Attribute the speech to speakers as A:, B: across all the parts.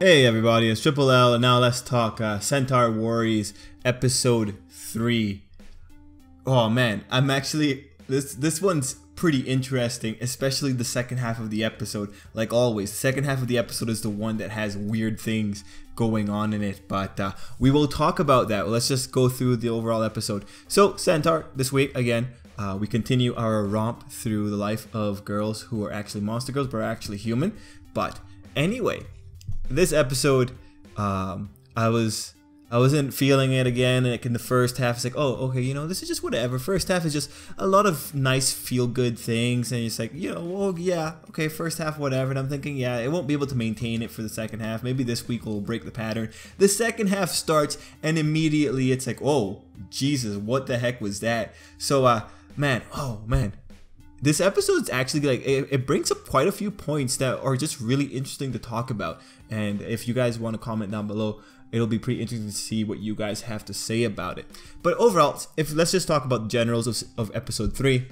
A: Hey everybody, it's Tripl-L, and now let's talk Centaur Warriors Episode 3. Oh man, I'm actually, this one's pretty interesting, especially the second half of the episode. Like always, the second half of the episode is the one that has weird things going on in it, but we will talk about that. Let's just go through the overall episode. So, Centaur, this week, again, we continue our romp through the life of girls who are actually monster girls, but are actually human. But anyway, this episode, I wasn't feeling it again. Like in the first half, it's like, oh, okay, you know, this is just whatever. First half is just a lot of nice feel-good things, and it's like, you know, well, yeah, okay, first half, whatever. And I'm thinking, yeah, it won't be able to maintain it for the second half. Maybe this week will break the pattern. The second half starts, and immediately it's like, oh, Jesus, what the heck was that? So, man, this episode's actually like, it brings up quite a few points that are just really interesting to talk about. And if you guys want to comment down below, it'll be pretty interesting to see what you guys have to say about it. But overall, let's just talk about the generals of episode 3.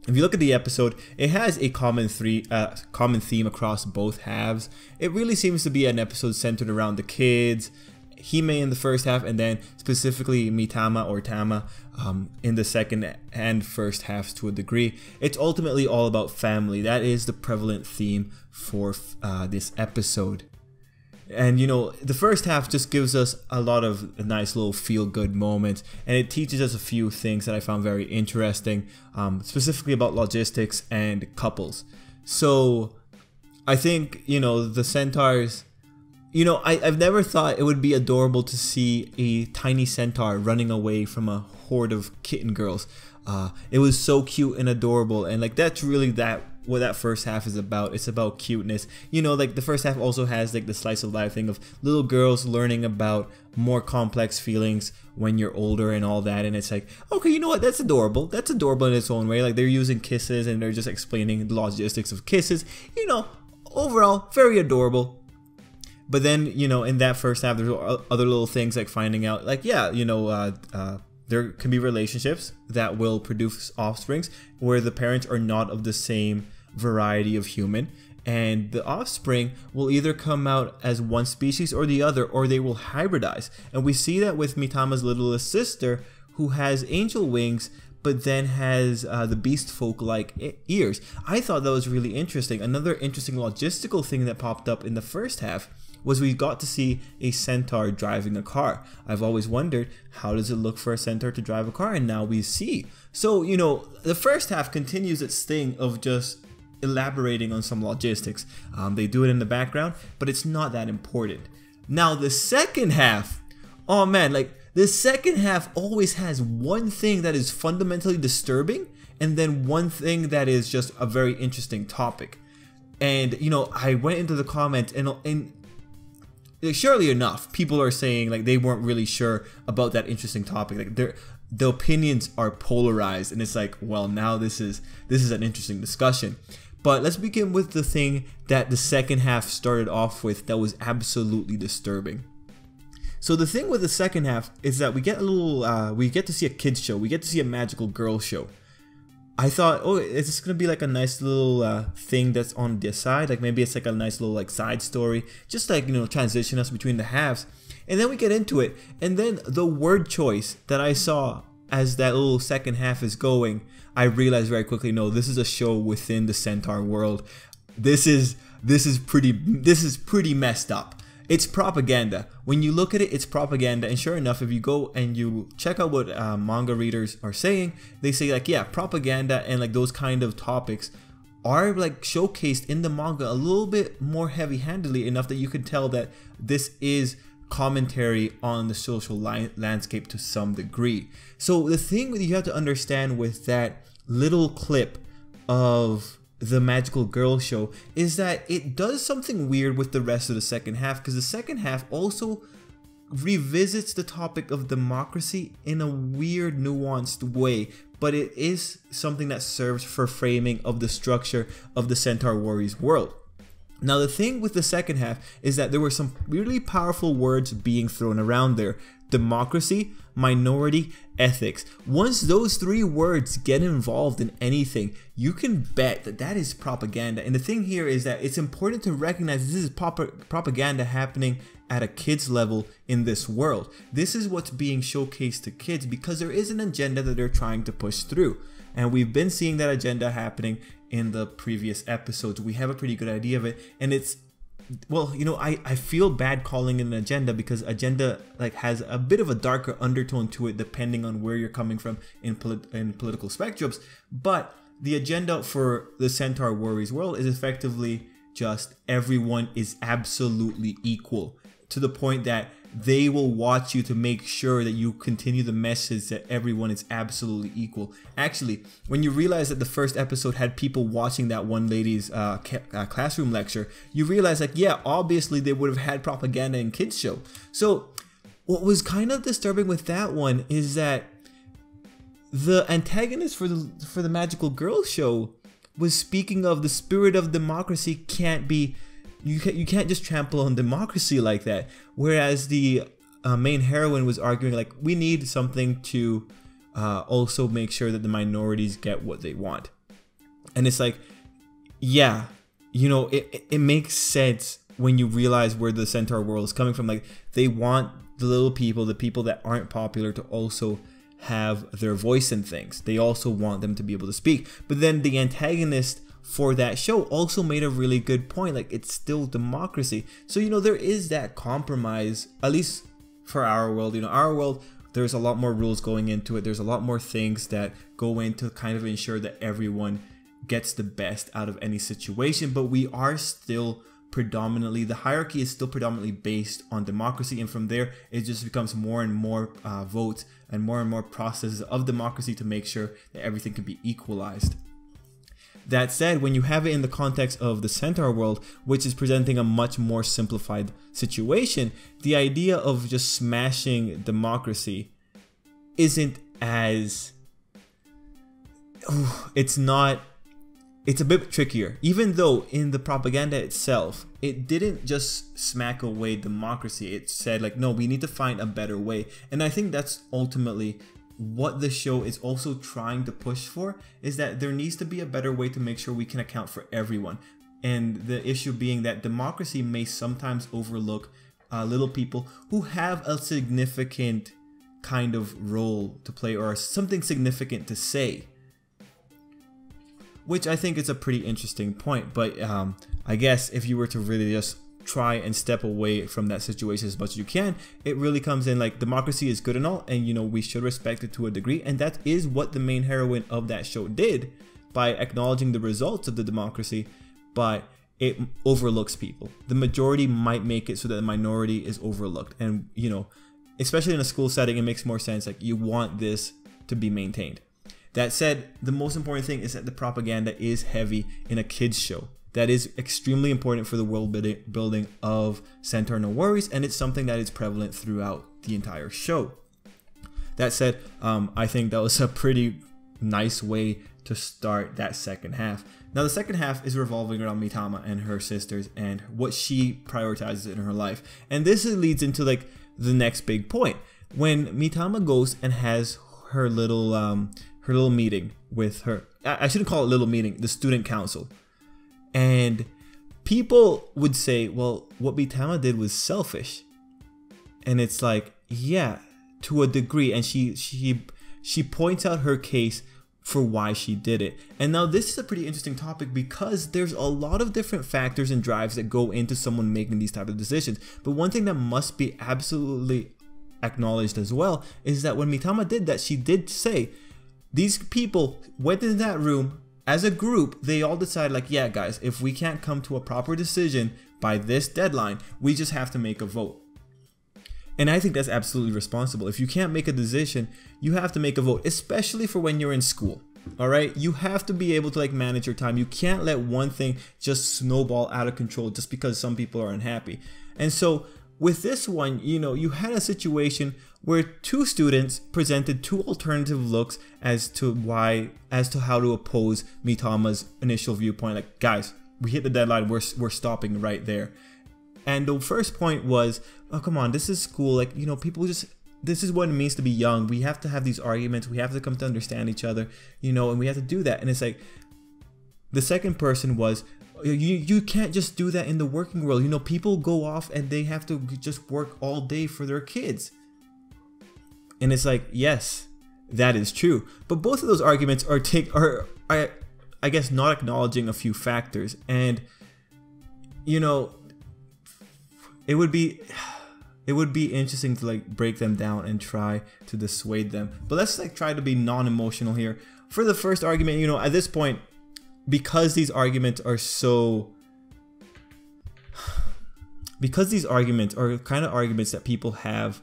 A: If you look at the episode, it has a common theme across both halves. It really seems to be an episode centered around the kids, Hime in the first half, and then specifically Mitama or Tama in the second and first halves to a degree. It's ultimately all about family. That is the prevalent theme for this episode. And you know, the first half just gives us a lot of nice little feel-good moments, and it teaches us a few things that I found very interesting, specifically about logistics and couples. So I think, you know, the centaurs, you know, I've never thought it would be adorable to see a tiny centaur running away from a horde of kitten girls. It was so cute and adorable, and like that's really what that first half is about. It's about cuteness. You know, like the first half also has like the slice of life thing of little girls learning about more complex feelings when you're older and all that, and it's like, okay, you know what, that's adorable. That's adorable in its own way. Like they're using kisses and they're just explaining the logistics of kisses. You know, overall, very adorable. But then, you know, in that first half, there's other little things like finding out, like, yeah, you know, there can be relationships that will produce offsprings where the parents are not of the same variety of human, and the offspring will either come out as one species or the other, or they will hybridize. And we see that with Mitama's littlest sister, who has angel wings but then has the beast folk like ears. I thought that was really interesting. Another interesting logistical thing that popped up in the first half was we got to see a centaur driving a car. I've always wondered, how does it look for a centaur to drive a car? And now we see. So, you know, the first half continues its thing of just elaborating on some logistics. They do it in the background, but it's not that important. Now the second half, oh man, like the second half always has one thing that is fundamentally disturbing, and then one thing that is just a very interesting topic. And you know, I went into the comments, and surely enough, people are saying like they weren't really sure about that interesting topic. Like the opinions are polarized, and it's like, well, now this is an interesting discussion. But let's begin with the thing that the second half started off with that was absolutely disturbing. So the thing with the second half is that we get to see a kids show. We get to see a magical girl show. I thought, oh, it's just gonna be like a nice little thing that's on the side. Like maybe it's like a nice little like side story, just like, you know, transition us between the halves. And then we get into it, and then the word choice that I saw as that little second half is going, I realized very quickly, no, this is a show within the Centaur world. This is pretty messed up. It's propaganda. When you look at it, it's propaganda. And sure enough, if you go and you check out what manga readers are saying, they say like, yeah, propaganda and like those kind of topics are like showcased in the manga a little bit more heavy-handedly, enough that you can tell that this is commentary on the social landscape to some degree. So the thing that you have to understand with that little clip of the magical girl show is that it does something weird with the rest of the second half, because the second half also revisits the topic of democracy in a weird, nuanced way, but it is something that serves for framing of the structure of the Centaur Warriors world. Now, the thing with the second half is that there were some really powerful words being thrown around there. Democracy, minority, ethics. Once those three words get involved in anything, you can bet that that is propaganda. And the thing here is that it's important to recognize this is propaganda happening at a kid's level in this world. This is what's being showcased to kids because there is an agenda that they're trying to push through. And we've been seeing that agenda happening in the previous episodes. We have a pretty good idea of it, and it's, well, you know, I feel bad calling it an agenda because agenda like has a bit of a darker undertone to it depending on where you're coming from in political spectrums. But the agenda for the Centaur Warriors world is effectively just everyone is absolutely equal, to the point that they will watch you to make sure that you continue the message that everyone is absolutely equal. Actually, when you realize that the first episode had people watching that one lady's classroom lecture, you realize like, yeah, obviously they would have had propaganda in kids show. So what was kind of disturbing with that one is that the antagonist for the Magical Girl show was speaking of the spirit of democracy can't be, you can't just trample on democracy like that. Whereas the main heroine was arguing like, we need something to also make sure that the minorities get what they want. And it's like, yeah, you know, it makes sense when you realize where the Centaur world is coming from. Like, they want the little people, the people that aren't popular, to also have their voice in things. They also want them to be able to speak. But then the antagonist for that show also made a really good point, like, it's still democracy. So, you know, there is that compromise, at least for our world. You know, our world, there's a lot more rules going into it. There's a lot more things that go into kind of ensure that everyone gets the best out of any situation. But we are still predominantly, the hierarchy is still predominantly based on democracy, and from there it just becomes more and more votes and more processes of democracy to make sure that everything can be equalized. That said, when you have it in the context of the Centaur world, which is presenting a much more simplified situation, the idea of just smashing democracy isn't as, it's a bit trickier. Even though in the propaganda itself, it didn't just smack away democracy. It said like, no, we need to find a better way. And I think that's ultimately what the show is also trying to push for, is that there needs to be a better way to make sure we can account for everyone. And the issue being that democracy may sometimes overlook little people who have a significant kind of role to play or something significant to say. Which I think is a pretty interesting point, but I guess if you were to really just try and step away from that situation as much as you can, it really comes in like, democracy is good and all, and you know, we should respect it to a degree, and that is what the main heroine of that show did by acknowledging the results of the democracy, but it overlooks people. The majority might make it so that the minority is overlooked, and you know, especially in a school setting, it makes more sense, like, you want this to be maintained. That said, the most important thing is that the propaganda is heavy in a kids show. That is extremely important for the world building of Centaur No Worries, and it's something that is prevalent throughout the entire show. That said, I think that was a pretty nice way to start that second half. Now, the second half is revolving around Mitama and her sisters and what she prioritizes in her life. And this leads into like the next big point. When Mitama goes and has her little meeting with her, I shouldn't call it little meeting, the student council. And people would say, well, what Mitama did was selfish. And it's like, yeah, to a degree. And she points out her case for why she did it. And now this is a pretty interesting topic because there's a lot of different factors and drives that go into someone making these type of decisions. But one thing that must be absolutely acknowledged as well is that when Mitama did that, she did say, these people went in that room as a group, they all decided like, yeah guys, if we can't come to a proper decision by this deadline, we just have to make a vote. And I think that's absolutely responsible. If you can't make a decision, you have to make a vote, especially for when you're in school. All right, you have to be able to like manage your time. You can't let one thing just snowball out of control just because some people are unhappy. And so with this one, you know, you had a situation where two students presented two alternative looks as to how to oppose Mitama's initial viewpoint. Like, guys, we hit the deadline, we're stopping right there. And the first point was, oh, come on, this is school. Like, you know, people just, this is what it means to be young. We have to have these arguments. We have to come to understand each other, you know, and we have to do that. And it's like, the second person was, you can't just do that in the working world. You know, people go off and they have to just work all day for their kids. And it's like, yes, that is true. But both of those arguments are I guess not acknowledging a few factors. And, you know, it would be interesting to like break them down and try to dissuade them. But let's like try to be non-emotional here. For the first argument, you know, at this point, because these arguments are kind of arguments that people have,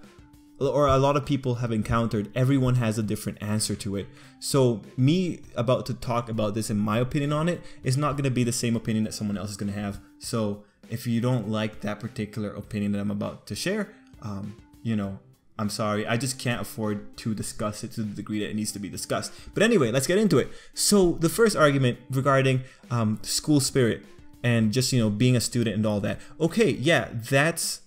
A: or a lot of people have encountered, everyone has a different answer to it. So me about to talk about this and my opinion on it is not going to be the same opinion that someone else is going to have. So if you don't like that particular opinion that I'm about to share, you know, I'm sorry, I just can't afford to discuss it to the degree that it needs to be discussed. But anyway, let's get into it. So the first argument regarding school spirit and just, you know, being a student and all that. Okay, yeah, that's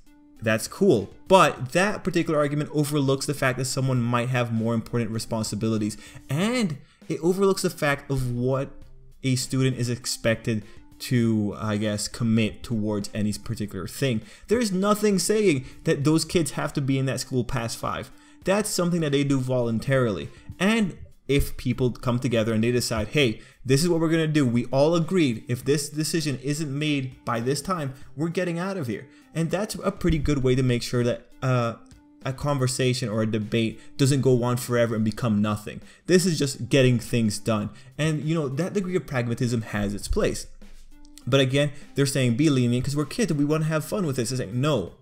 A: cool. But that particular argument overlooks the fact that someone might have more important responsibilities. And it overlooks the fact of what a student is expected to, I guess, commit towards any particular thing. There's nothing saying that those kids have to be in that school past 5. That's something that they do voluntarily. And if people come together and they decide, hey, this is what we're gonna do, we all agreed, if this decision isn't made by this time, we're getting out of here. And that's a pretty good way to make sure that a conversation or a debate doesn't go on forever and become nothing. This is just getting things done. And you know, that degree of pragmatism has its place. But again, they're saying be lenient because we're kids and we want to have fun with this. It's like, no,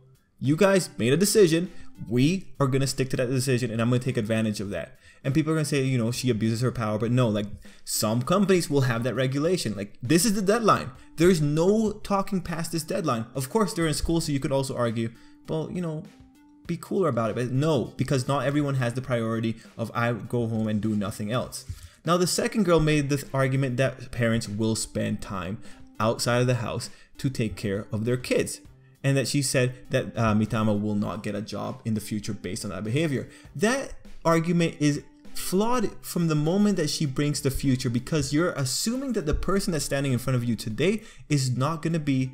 A: you guys made a decision. We are going to stick to that decision and I'm going to take advantage of that. And people are going to say, you know, she abuses her power. But no, like some companies will have that regulation. Like this is the deadline. There's no talking past this deadline. Of course, they're in school, so you could also argue, well, you know, be cooler about it. But no, because not everyone has the priority of I go home and do nothing else. Now, the second girl made the argument that parents will spend time outside of the house to take care of their kids, and that she said that Mitama will not get a job in the future based on that behavior. That argument is flawed from the moment that she brings the future, because you're assuming that the person that's standing in front of you today is not going to be,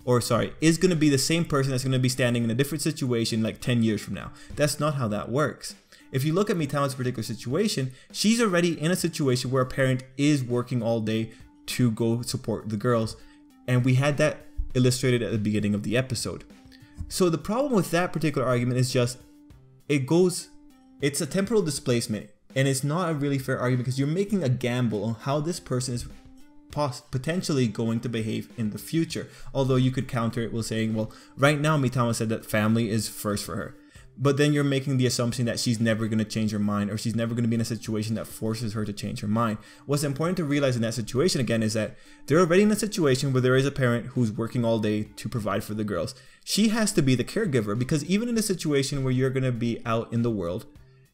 A: or sorry, is going to be the same person that's going to be standing in a different situation like 10 years from now. That's not how that works. If you look at Mitama's particular situation, she's already in a situation where a parent is working all day to go support the girls, and we had that illustrated at the beginning of the episode. So the problem with that particular argument is just it's a temporal displacement, and it's not a really fair argument because you're making a gamble on how this person is potentially going to behave in the future. Although you could counter it with saying, well, right now Mitama said that family is first for her. But then you're making the assumption that she's never going to change her mind, or she's never going to be in a situation that forces her to change her mind. What's important to realize in that situation, again, is that they're already in a situation where there is a parent who's working all day to provide for the girls. She has to be the caregiver, because even in a situation where you're going to be out in the world,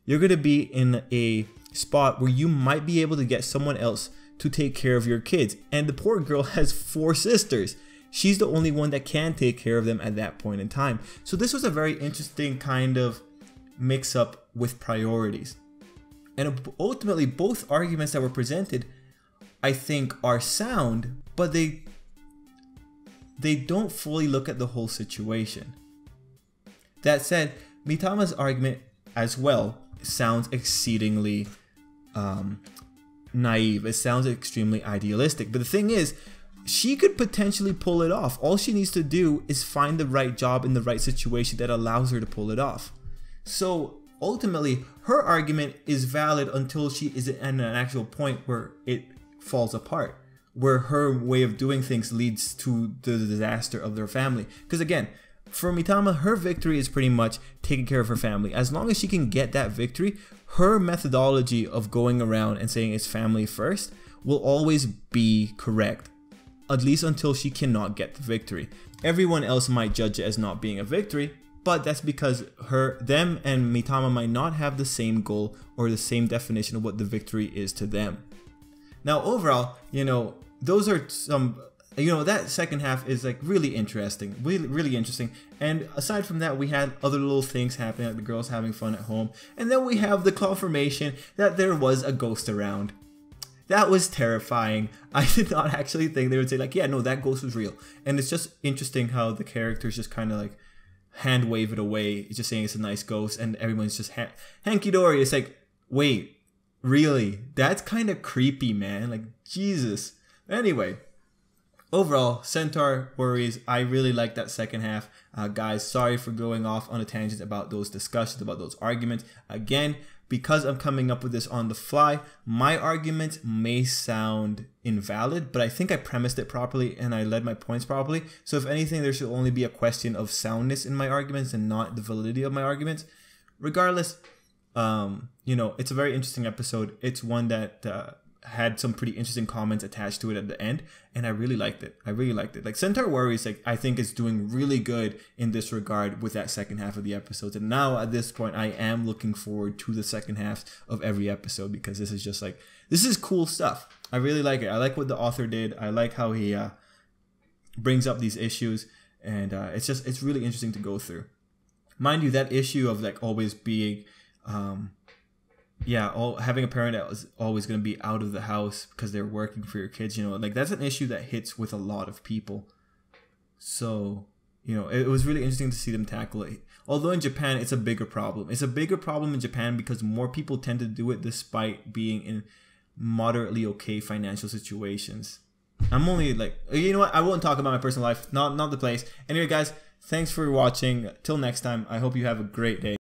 A: you're going to be in a spot where you might be able to get someone else to take care of your kids. And the poor girl has 4 sisters. She's the only one that can take care of them at that point in time. So this was a very interesting kind of mix up with priorities. And ultimately, both arguments that were presented, I think, are sound, but they don't fully look at the whole situation. That said, Mitama's argument as well sounds exceedingly naive. It sounds extremely idealistic. But the thing is, she could potentially pull it off. All she needs to do is find the right job in the right situation that allows her to pull it off. So ultimately, her argument is valid until she is at an actual point where it falls apart, where her way of doing things leads to the disaster of their family. Because again, for Mitama, her victory is pretty much taking care of her family. As long as she can get that victory, her methodology of going around and saying it's family first will always be correct, at least until she cannot get the victory. Everyone else might judge it as not being a victory, but that's because them and Mitama might not have the same goal or the same definition of what the victory is to them. Now overall, you know, those are some you know, that second half is like really interesting, really interesting. And aside from that, we had other little things happening, like the girls having fun at home, and then we have the confirmation that there was a ghost around. That was terrifying. I did not actually think they would say like, yeah, no, that ghost was real. And it's just interesting how the characters just kind of like hand wave it away, just saying it's a nice ghost, and everyone's just hanky-dory. It's like, wait, really? That's kind of creepy, man. Like, Jesus. Anyway, overall, Centaur Worries, I really like that second half. Guys, sorry for going off on a tangent about those discussions, about those arguments. Again, because I'm coming up with this on the fly, my argument may sound invalid, but I think I premised it properly and I led my points properly. So if anything, there should only be a question of soundness in my arguments and not the validity of my arguments. Regardless, you know, it's a very interesting episode. It's one that had some pretty interesting comments attached to it at the end, and I really liked it. Like, Centaur Worries, like, I think is doing really good in this regard with that second half of the episodes. And now at this point, I am looking forward to the second half of every episode, because this is just like, this is cool stuff. I really like it. I like what the author did. I like how he brings up these issues, and it's really interesting to go through. Mind you, that issue of like always being having a parent that was always going to be out of the house because they're working for your kids, you know, like that's an issue that hits with a lot of people. So, you know, it was really interesting to see them tackle it. Although in Japan, it's a bigger problem. It's a bigger problem in Japan because more people tend to do it despite being in moderately okay financial situations. I'm only like, you know what? I won't talk about my personal life. Not the place. Anyway, guys, thanks for watching. Till next time, I hope you have a great day.